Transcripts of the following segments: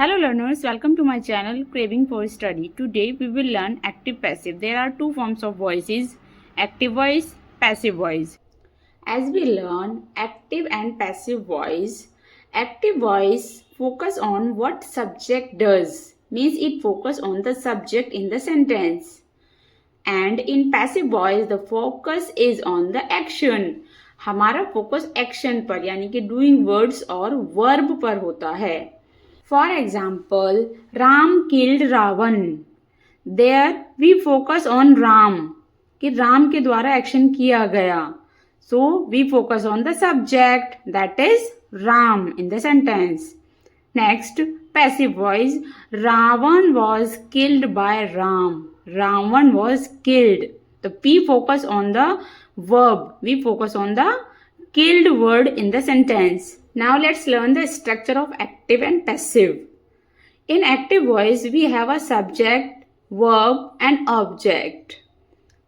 Hello learners, welcome to my channel Craving for Study. Today we will learn active passive. There are two forms of voices, active voice, passive voice. As we learn active and passive voice focus on what subject does, means it focus on the subject in the sentence. And in passive voice the focus is on the action. हमारा focus action पर यानी कि doing words और verb पर होता है. For example, Ram killed Ravan. There we focus on Ram, कि राम के द्वारा एक्शन किया गया. So we focus on the subject, that is Ram in the sentence. Next, passive voice. Ravan was killed by Ram. Ravan was killed. So we focus on the verb. We focus on the killed word in the sentence. Now let's learn the structure of active and passive. In active voice, we have a subject, verb and object.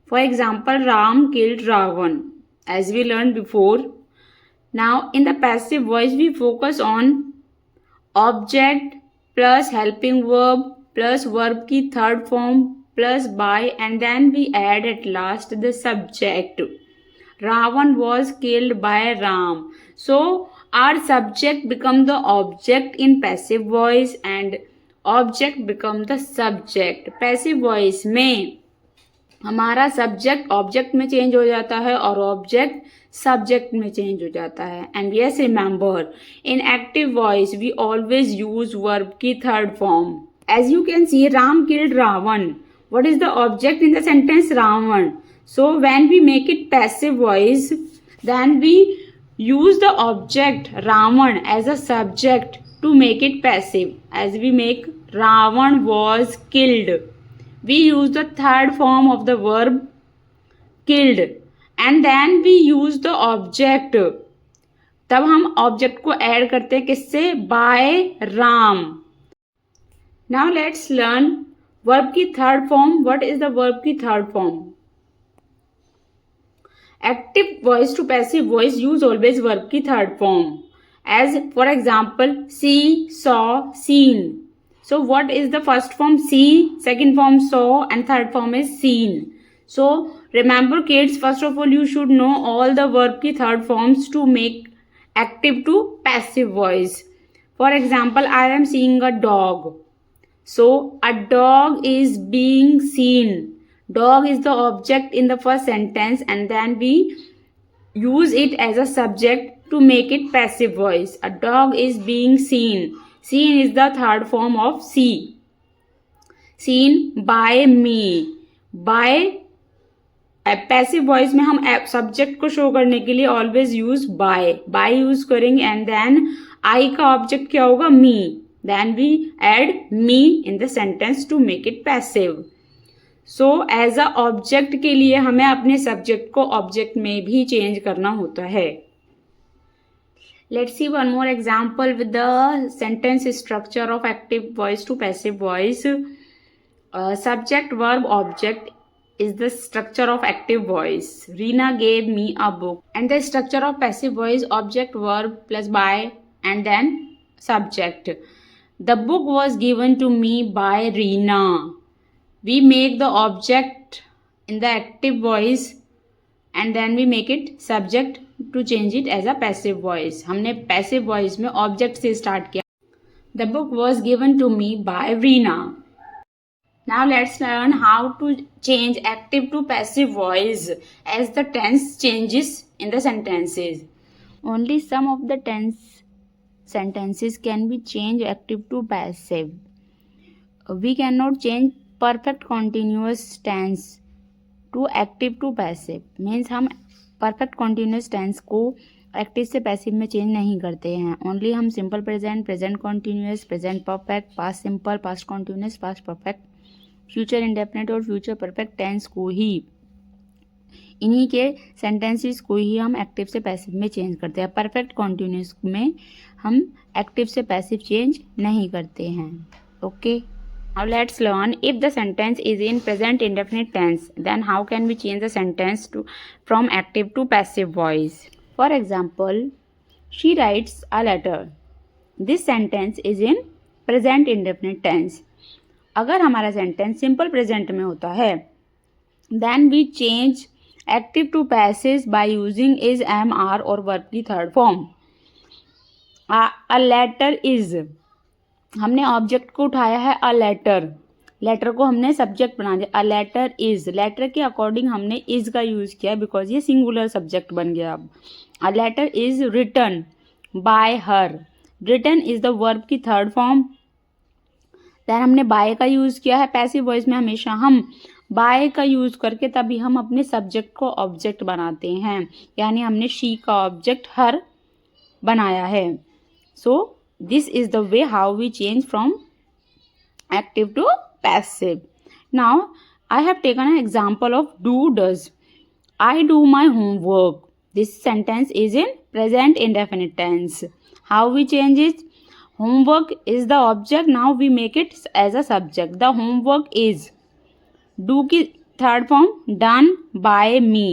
For example, Ram killed Ravan, as we learned before. Now in the passive voice, we focus on object plus helping verb plus verb की third form plus by, and then we add at last the subject. Ravan was killed by Ram. So our subject become the object in passive voice and object become the subject. Passive voice में हमारा subject object में change हो जाता है और object subject में change हो जाता है. And yes remember, in active voice we always use verb की third form. As you can see, Ram killed Ravan. What is the object in the sentence? Ravan. So when we make it passive voice, then we use the object Ravan as a subject to make it passive. As we make Ravan was killed, we use the third form of the verb killed and then we use the object. तब हम object को add करते हैं किससे? by Ram. Now let's learn verb की third form. What is the verb की third form? Active voice to passive voice use always verb की third form. As for example, see, saw, seen. So what is the first form? See, second form saw, and third form is seen. So remember kids, first of all you should know all the verb की third forms to make active to passive voice. For example, I am seeing a dog. So a dog is being seen. Dog is the object in the first sentence and then we use it as a subject to make it passive voice. A dog is being seen. Seen is the third form of see. Seen by me. By passive voice में हम subject को show करने के लिए always use by. By use करेंगे and then I का object क्या होगा? Me. Then we add me in the sentence to make it passive. So as a object के लिए हमें अपने सब्जेक्ट को ऑब्जेक्ट में भी चेंज करना होता है. Let's see one more example with the sentence structure of active voice to passive voice. Subject verb object is the structure of active voice. Reena gave me a book. And the structure of passive voice, object verb plus by and then subject. The book was given to me by Reena. We make the object in the active voice and then we make it subject to change it as a passive voice. हमने passive voice में object से start किया. The book was given to me by Reena. Now let's learn how to change active to passive voice as the tense changes in the sentences. Only some of the tense sentences can be changed active to passive. We cannot change perfect continuous tense to active to passive. Means हम perfect continuous tense को active से passive में change नहीं करते हैं. Only हम simple present, present continuous, present perfect, past simple, past continuous, past perfect, future indefinite और future perfect tense को ही, इन्हीं के सेंटेंसेस को ही हम एक्टिव से पैसिव में चेंज करते हैं. परफेक्ट कॉन्टिन्यूअस में हम एक्टिव से पैसिव चेंज नहीं करते हैं. Okay. Now let's learn, if the sentence is in present indefinite tense, then how can we change the sentence from active to passive voice? For example, she writes a letter. This sentence is in present indefinite tense. अगर हमारा sentence simple present में होता है then we change active to passive by using is, am, are और verb की third form. A letter is, हमने object को उठाया है अ लेटर, लेटर को हमने सब्जेक्ट बना दिया। अ लेटर इज, लेटर के अकॉर्डिंग हमने इज का यूज किया बिकॉज ये सिंगुलर सब्जेक्ट बन गया। अब a letter is written by her, written is the verb की थर्ड फॉर्म। देन हमने बाय का यूज किया है। पैसिव वॉइस में हमेशा हम बाय का यूज करके तभी हम अपने सब्जेक्ट को ऑब्जेक्ट बनाते हैं, यानी हमने शी का ऑब्जेक्ट हर बनाया है। So this is the way how we change from active to passive. Now I have taken an example of do does. I do my homework. This sentence is in present indefinite tense. How we change it? Homework is the object. Now we make it as a subject. The homework is, do की third form done by me.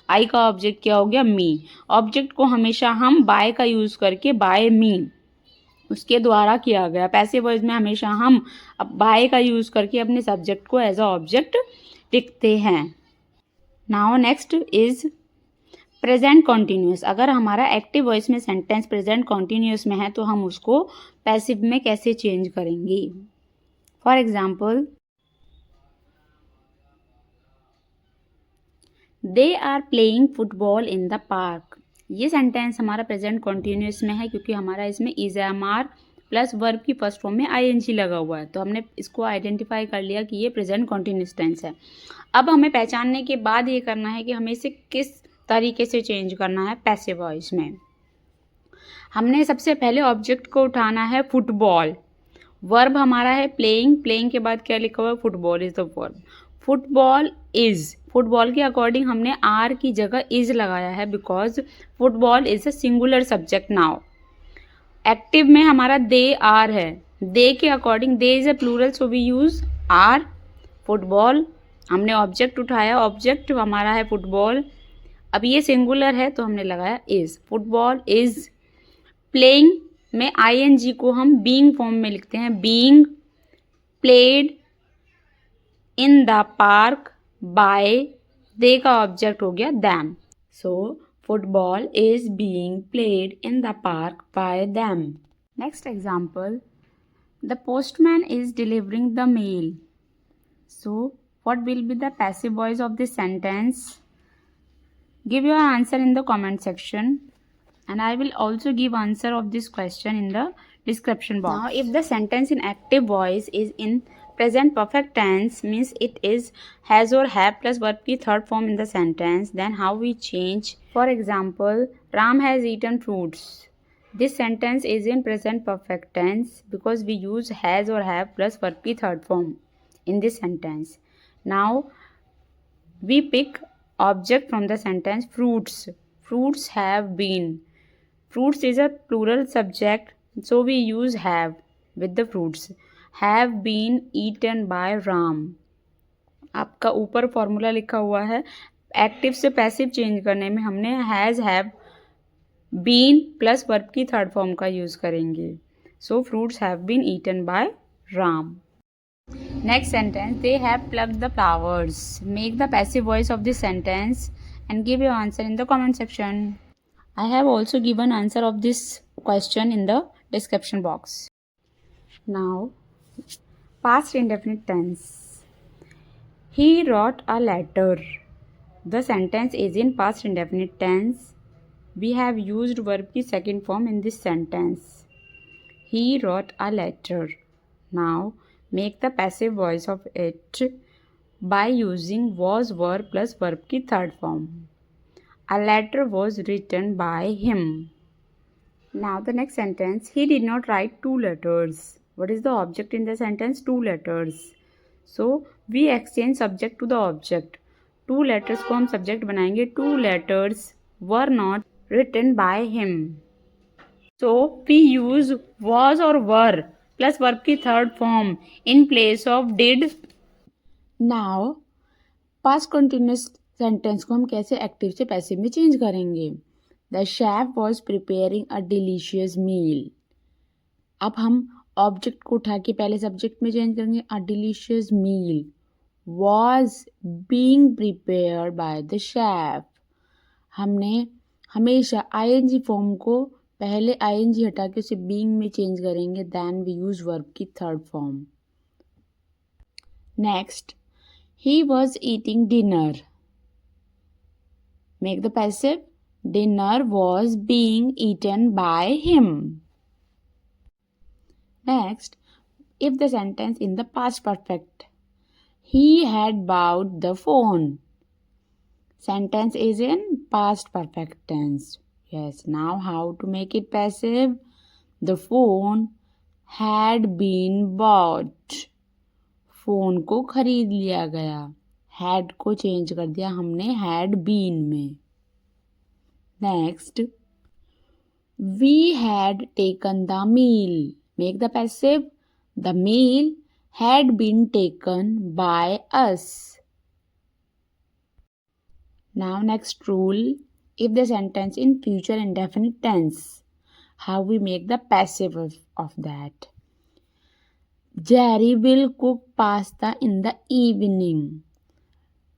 I का object क्या हो गया? me. Object को हमेशा हम by का use करके by me उसके द्वारा किया गया। पैसिव वॉइस में हमेशा हम बाय का यूज करके अपने सब्जेक्ट को एज अ ऑब्जेक्ट लिखते हैं। Now next is present continuous. अगर हमारा एक्टिव वॉइस में सेंटेंस प्रेजेंट कॉन्टिन्यूस में है तो हम उसको पैसिव में कैसे चेंज करेंगे? For example, they are playing football in the park. ये सेंटेंस हमारा प्रेजेंट कॉन्टिन्यूस में है क्योंकि हमारा इसमें is, am, are plus verb की फर्स्ट फॉर्म में आईएनजी लगा हुआ है, तो हमने इसको आइडेंटिफाई कर लिया कि ये प्रेजेंट कॉन्टिन्यूस टेंस है। अब हमें पहचानने के बाद ये करना है कि हमें इसे किस तरीके से चेंज करना है पैसिव वॉइस में। हमने सबसे पहले ऑब्जेक्ट को उठाना है फुटबॉल, वर्ब हमारा है प्लेइंग, प्लेइंग के बाद क्या लिखा हुआ है? Football is the verb. Football is, football के अकॉर्डिंग हमने आर की जगह इज लगाया है because football is a singular subject. Now active में हमारा दे आर है, दे के according they is a plural so we use are. Football हमने ऑब्जेक्ट उठाया, ऑब्जेक्ट हमारा है फुटबॉल, अब ये सिंगुलर है तो हमने लगाया इज। फुटबॉल इज प्लेइंग में आईएनजी को हम बीइंग फॉर्म में लिखते हैं, being played in the park by, they का ऑब्जेक्ट हो गया them. So football is being played in the park by them. Next example, the postman is delivering the mail. So what will be the passive voice of this sentence? Give your answer in the comment section and I will also give answer of this question in the description box. Now if the sentence in active voice is in present perfect tense, means it is has or have plus verb की third form in the sentence, then how we change? For example, Ram has eaten fruits. This sentence is in present perfect tense because we use has or have plus verb की third form in this sentence. Now we pick object from the sentence fruits. Fruits have been. Fruits is a plural subject, so we use have with the fruits. Have been eaten by Ram. आपका ऊपर formula लिखा हुआ है, active से passive change करने में हमने has, have, been plus verb की थर्ड फॉर्म का यूज करेंगे। So fruits have been eaten by Ram. Next sentence, they have plucked the flowers. Make the passive voice of this sentence and give your answer in the comment section. I have also given answer of this question in the description box. Now, past indefinite tense. He wrote a letter. The sentence is in past indefinite tense. We have used verb की second form in this sentence. He wrote a letter. Now, make the passive voice of it by using was verb plus verb की third form. A letter was written by him. Now the next sentence, he did not write two letters. What is the object in the sentence? Two letters. So we exchange subject to the object. Two letters को हम subject बनाएंगे. Two letters were not written by him. So we use was or were plus verb की third form in place of did. Now past continuous sentence को हम कैसे active से passive में change करेंगे? The chef was preparing a delicious meal. अब हम object को उठा के पहले सब्जेक्ट में चेंज करेंगे. A delicious meal was being prepared by the chef. हमने हमेशा ing फॉर्म को पहले ing हटा के उसे being में चेंज करेंगे. Then we use verb की third form. Next, he was eating dinner. Make the passive. Dinner was being eaten by him. Next, if the sentence in the past perfect. He had bought the phone. Sentence is in past perfect tense. Yes, now how to make it passive? The phone had been bought. Phone को खरीद लिया गया. had को change कर दिया हमने had been में. Next, we had taken the meal. Make the passive. The meal had been taken by us. Now next rule, if the sentence in future indefinite tense, how we make the passive of that? Jerry will cook pasta in the evening.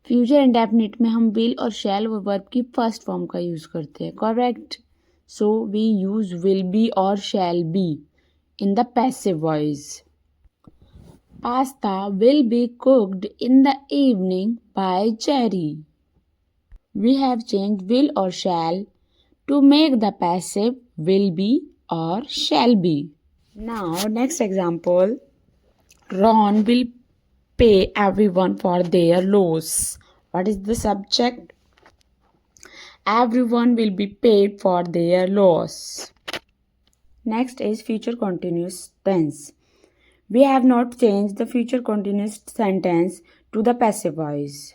Future indefinite में हम will और शैल और verb की first form का use करते हैं. Correct. So we use will be और shall be in the passive voice. Pasta will be cooked in the evening by Jerry. We have change will और shall to make the passive will be or shall be. Now, next example. Ron will pay everyone for their loss. What is the subject? Everyone will be paid for their loss. Next is future continuous tense. We have not changed the future continuous sentence to the passive voice.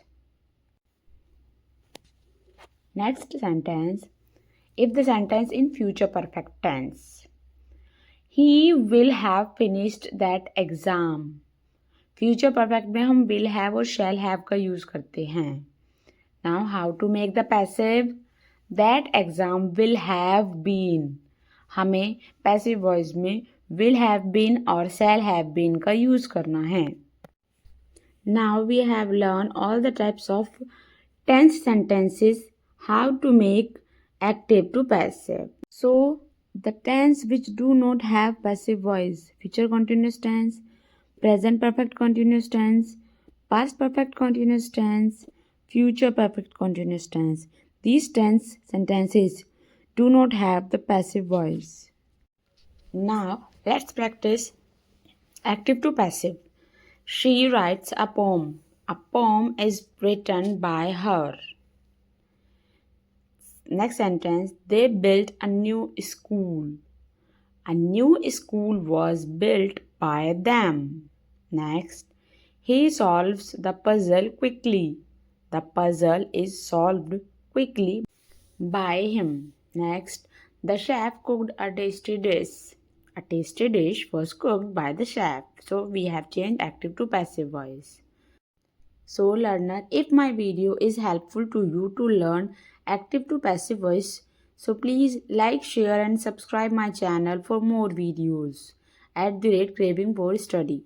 Next sentence. If the sentence in future perfect tense. He will have finished that exam. Future perfect में हम will have और shall have का use करते हैं. Now how to make the passive? That exam will have been. हमें passive voice में will have been और shall have been का use करना है. Now we have learned all the types of tense sentences, how to make active to passive. So, the tense which do not have passive voice: future continuous tense, present perfect continuous tense, past perfect continuous tense, future perfect continuous tense. These tense sentences do not have the passive voice. Now, let's practice active to passive. She writes a poem. A poem is written by her. Next sentence, they built a new school. A new school was built by them. Next, he solves the puzzle quickly. The puzzle is solved quickly by him. Next, the chef cooked a tasty dish. A tasty dish was cooked by the chef. So we have changed active to passive voice. So learner, if my video is helpful to you to learn active to passive voice, so please like, share and subscribe my channel for more videos. @ Craving for Study.